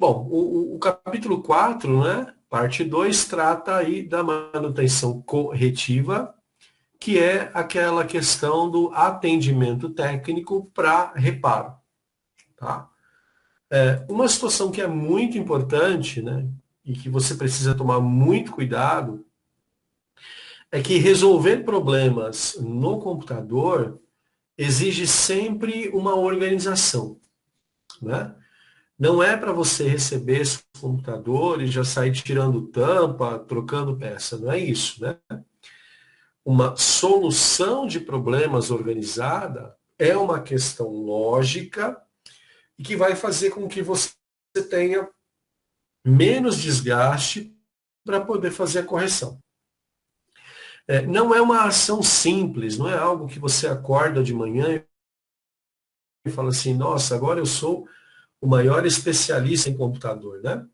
Bom, o capítulo 4, né, parte 2, trata aí da manutenção corretiva, que é aquela questão do atendimento técnico para reparo. Tá? Uma situação que é muito importante, né, e que você precisa tomar muito cuidado, é que resolver problemas no computador exige sempre uma organização, né? Não é para você receber esse computador e já sair tirando tampa, trocando peça, não é isso, né? Uma solução de problemas organizada é uma questão lógica e que vai fazer com que você tenha menos desgaste para poder fazer a correção. Não é uma ação simples, não é algo que você acorda de manhã e fala assim, nossa, agora eu sou o maior especialista em computador, né?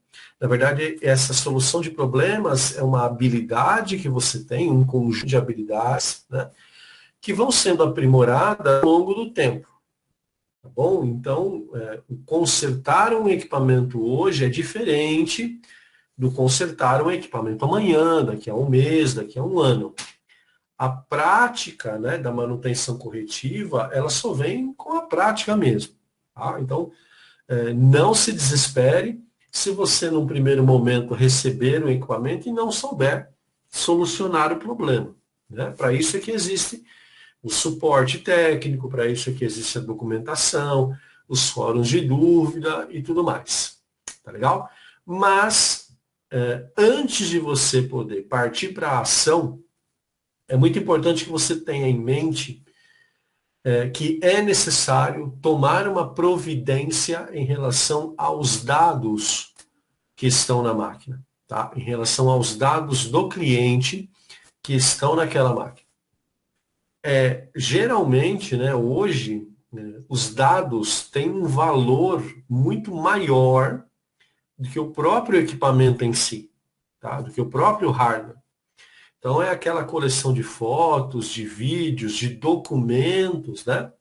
Na verdade, essa solução de problemas é uma habilidade que você tem, um conjunto de habilidades, né, que vão sendo aprimoradas ao longo do tempo. Tá bom? Então, consertar um equipamento hoje é diferente do consertar um equipamento amanhã, daqui a um mês, daqui a um ano. A prática, né, da manutenção corretiva, ela só vem com a prática mesmo. Tá? Então, não se desespere se você, num primeiro momento, receber um equipamento e não souber solucionar o problema. Né? Para isso é que existe o suporte técnico, para isso é que existe a documentação, os fóruns de dúvida e tudo mais. Tá legal? Mas, antes de você poder partir para a ação, é muito importante que você tenha em mente que é necessário tomar uma providência em relação aos dados que estão na máquina, tá? Em relação aos dados do cliente que estão naquela máquina. Geralmente, né, hoje, né, os dados têm um valor muito maior do que o próprio equipamento em si, tá? Do que o próprio hardware. Então, é aquela coleção de fotos, de vídeos, de documentos, né?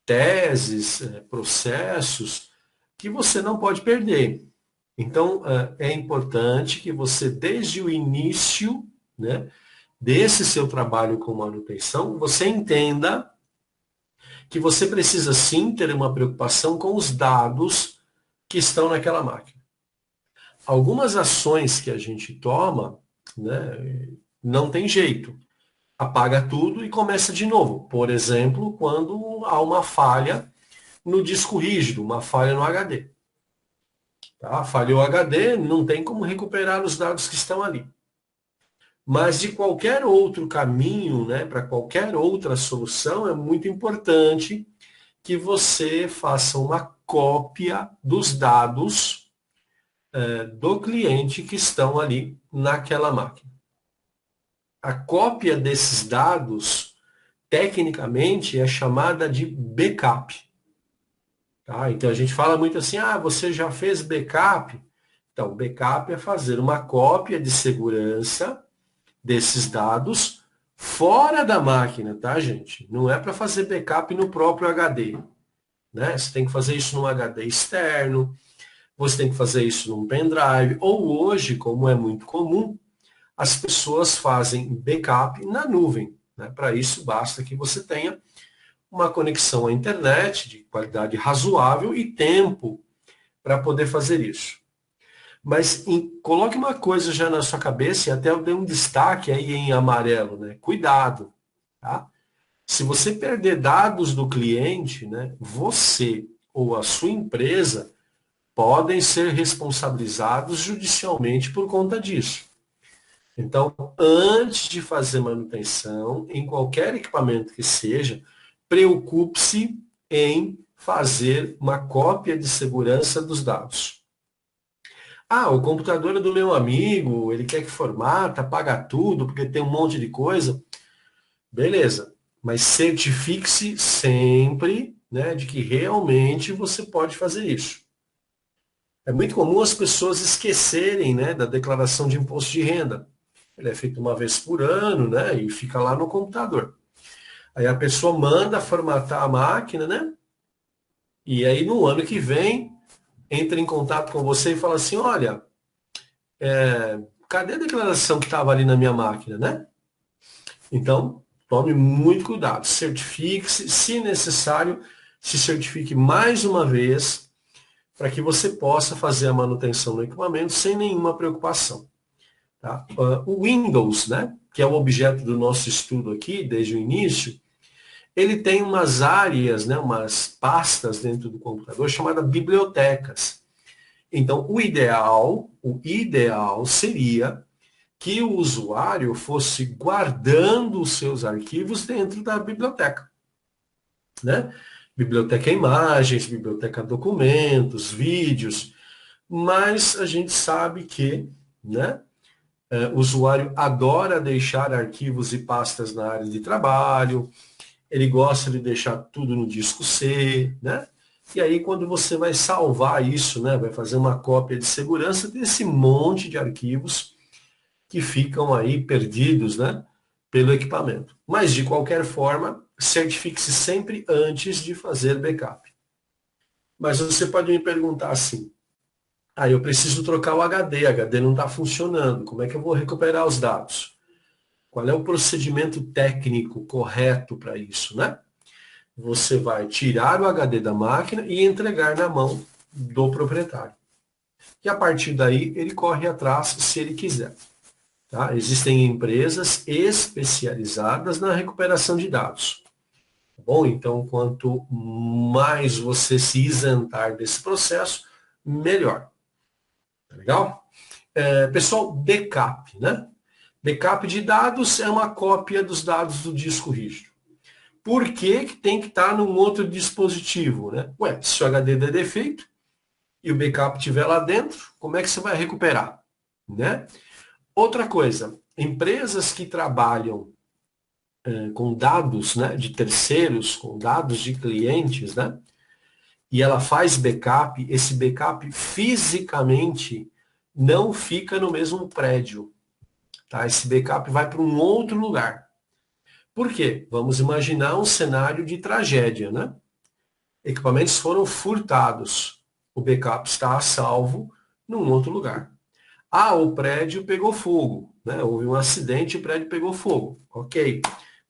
Teses, processos, que você não pode perder. Então, é importante que você, desde o início, né, desse seu trabalho com manutenção, você entenda que você precisa sim ter uma preocupação com os dados que estão naquela máquina. Algumas ações que a gente toma, né, não tem jeito. Apaga tudo e começa de novo. Por exemplo, quando há uma falha no disco rígido, uma falha no HD. Tá? Falhou o HD, não tem como recuperar os dados que estão ali. Mas de qualquer outro caminho, né, para qualquer outra solução, é muito importante que você faça uma cópia dos dados do cliente que estão ali naquela máquina. A cópia desses dados, tecnicamente, é chamada de backup. Tá? Então a gente fala muito assim, você já fez backup? Então, backup é fazer uma cópia de segurança desses dados fora da máquina, tá, gente? Não é para fazer backup no próprio HD. Né? Você tem que fazer isso num HD externo, você tem que fazer isso num pendrive, ou hoje, como é muito comum, as pessoas fazem backup na nuvem. Né? Para isso, basta que você tenha uma conexão à internet de qualidade razoável e tempo para poder fazer isso. Mas coloque uma coisa já na sua cabeça, e até eu dei um destaque aí em amarelo, né? Cuidado, tá? Se você perder dados do cliente, né, você ou a sua empresa podem ser responsabilizados judicialmente por conta disso. Então, antes de fazer manutenção, em qualquer equipamento que seja, preocupe-se em fazer uma cópia de segurança dos dados. O computador é do meu amigo, ele quer que formata, apaga tudo, porque tem um monte de coisa. Beleza, mas certifique-se sempre, né, de que realmente você pode fazer isso. É muito comum as pessoas esquecerem, né, da declaração de imposto de renda. Ele é feito uma vez por ano, né, e fica lá no computador. Aí a pessoa manda formatar a máquina, né, e aí no ano que vem entra em contato com você e fala assim, olha, cadê a declaração que estava ali na minha máquina, né? Então, tome muito cuidado, certifique-se, se necessário, se certifique mais uma vez, para que você possa fazer a manutenção do equipamento sem nenhuma preocupação. Tá? O Windows, né, que é o objeto do nosso estudo aqui, desde o início, ele tem umas áreas, né, umas pastas dentro do computador chamadas bibliotecas. Então, o ideal seria que o usuário fosse guardando os seus arquivos dentro da biblioteca, né? Biblioteca imagens, biblioteca documentos, vídeos, mas a gente sabe que, né, o usuário adora deixar arquivos e pastas na área de trabalho, ele gosta de deixar tudo no disco C, né? E aí quando você vai salvar isso, né, vai fazer uma cópia de segurança desse monte de arquivos que ficam aí perdidos, né, pelo equipamento. Mas, de qualquer forma, certifique-se sempre antes de fazer backup. Mas você pode me perguntar assim, eu preciso trocar o HD não está funcionando, como é que eu vou recuperar os dados? Qual é o procedimento técnico correto para isso, né? Você vai tirar o HD da máquina e entregar na mão do proprietário. E a partir daí, ele corre atrás se ele quiser. Tá? Existem empresas especializadas na recuperação de dados. Tá bom? Então, quanto mais você se isentar desse processo, melhor. Tá legal? Pessoal, backup, né? Backup de dados é uma cópia dos dados do disco rígido. Por que que tem que estar num outro dispositivo, né? Ué, se o HD der defeito e o backup estiver lá dentro, como é que você vai recuperar, né? Outra coisa, empresas que trabalham com dados, né, de terceiros, com dados de clientes, né, e ela faz backup, esse backup fisicamente não fica no mesmo prédio. Tá? Esse backup vai para um outro lugar. Por quê? Vamos imaginar um cenário de tragédia, né? Equipamentos foram furtados. O backup está a salvo num outro lugar. O prédio pegou fogo, né? Houve um acidente e o prédio pegou fogo. Ok,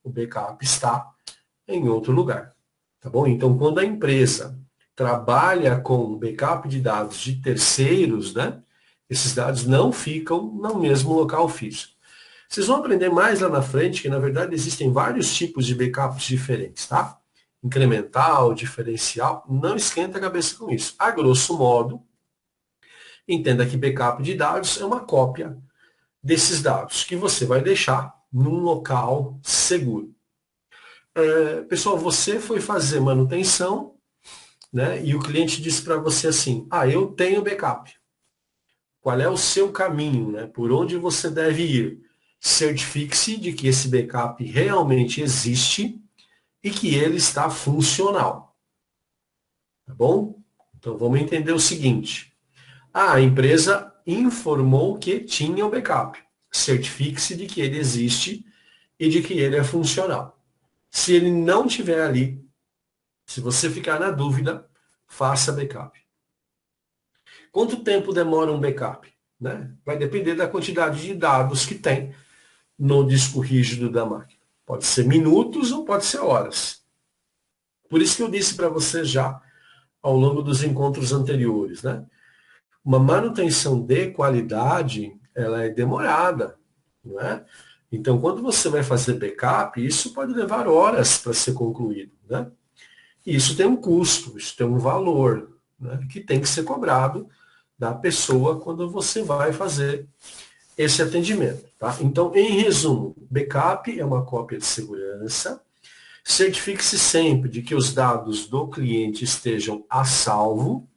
o backup está em outro lugar. Tá bom? Então, quando a empresa trabalha com backup de dados de terceiros, né? Esses dados não ficam no mesmo local físico. Vocês vão aprender mais lá na frente que, na verdade, existem vários tipos de backups diferentes, tá? Incremental, diferencial, não esquenta a cabeça com isso. A grosso modo, entenda que backup de dados é uma cópia desses dados que você vai deixar num local seguro. Pessoal, você foi fazer manutenção, né, e o cliente disse para você assim, eu tenho backup. Qual é o seu caminho, né? Por onde você deve ir? Certifique-se de que esse backup realmente existe e que ele está funcional. Tá bom? Então vamos entender o seguinte. A empresa informou que tinha o backup. Certifique-se de que ele existe e de que ele é funcional. Se ele não estiver ali, se você ficar na dúvida, faça backup. Quanto tempo demora um backup? Né? Vai depender da quantidade de dados que tem no disco rígido da máquina. Pode ser minutos ou pode ser horas. Por isso que eu disse para você já ao longo dos encontros anteriores, né? Uma manutenção de qualidade, ela é demorada, não é? Então, quando você vai fazer backup, isso pode levar horas para ser concluído, né? E isso tem um custo, isso tem um valor, né, que tem que ser cobrado da pessoa quando você vai fazer esse atendimento, tá? Então, em resumo, backup é uma cópia de segurança. Certifique-se sempre de que os dados do cliente estejam a salvo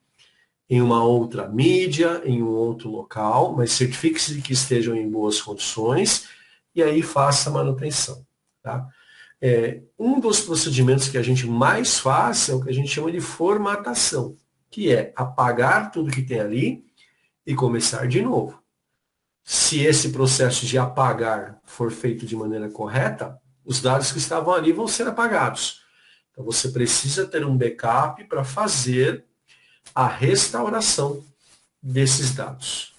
em uma outra mídia, em um outro local, mas certifique-se de que estejam em boas condições e aí faça a manutenção, tá? Um dos procedimentos que a gente mais faz é o que a gente chama de formatação, que é apagar tudo que tem ali e começar de novo. Se esse processo de apagar for feito de maneira correta, os dados que estavam ali vão ser apagados. Então você precisa ter um backup para fazer a restauração desses dados.